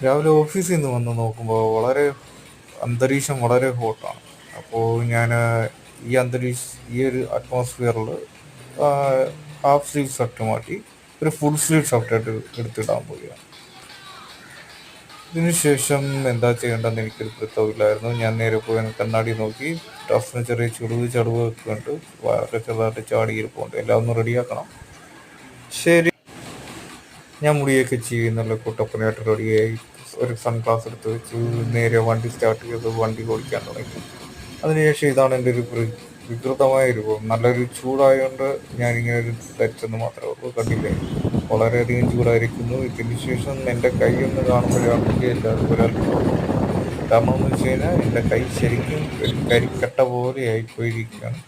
രാവിലെ ഓഫീസിൽ നിന്ന് വന്ന് നോക്കുമ്പോൾ അന്തരീക്ഷം വളരെ ഹോട്ടാണ്. അപ്പോൾ ഞാൻ ഈ ഒരു അറ്റ്മോസ്ഫിയറിൽ ഹാഫ് സ്ലീവ് ഷർട്ട് മാറ്റി ഒരു ഫുൾ സ്ലീവ് ഷർട്ടായിട്ട് എടുത്തിടാൻ പോവുകയാണ്. ഇതിനുശേഷം എന്താ ചെയ്യേണ്ടതെന്ന് എനിക്കൊരു പിടുത്തമില്ലായിരുന്നു. ഞാൻ നേരെ പോയി കണ്ണാടി നോക്കി. ഡ്രസ്സിന് ചെറിയ ചടുവൊക്കെ ഉണ്ട്, വയറൊക്കെ ചെറുതായിട്ട് ചാടിയിരിപ്പുണ്ട്. എല്ലാം ഒന്ന് റെഡിയാക്കണം. ശരി, ഞാൻ മുടിയൊക്കെ ചെയ്യും നല്ല കുട്ടപ്പനായിട്ട് റെഡിയായി. ഒരു സൺഗ്ലാസ് എടുത്ത് വെച്ച് നേരെ വണ്ടി സ്റ്റാർട്ട് ചെയ്ത് വണ്ടി ഓടിക്കാൻ തുടങ്ങി. അതിനുശേഷം ഇതാണ് എൻ്റെ ഒരു വികൃതമായ രൂപം. നല്ലൊരു ചൂടായതുകൊണ്ട് ഞാനിങ്ങനെ ഒരു ധരിച്ചെന്ന് മാത്രമേ ഉള്ളൂ. കണ്ടില്ലേ, വളരെയധികം ചൂടായിരിക്കുന്നു. ഇതിന് ശേഷം എൻ്റെ കൈയൊന്ന് കാണുമ്പോഴാണെങ്കിൽ എല്ലാവരും ഒരൽപ്പം. കാരണം എന്ന് വെച്ച് കഴിഞ്ഞാൽ എൻ്റെ കൈ ശരിക്കും ഒരു കരിക്കട്ട പോലെ ആയിപ്പോയിരിക്കുകയാണ്.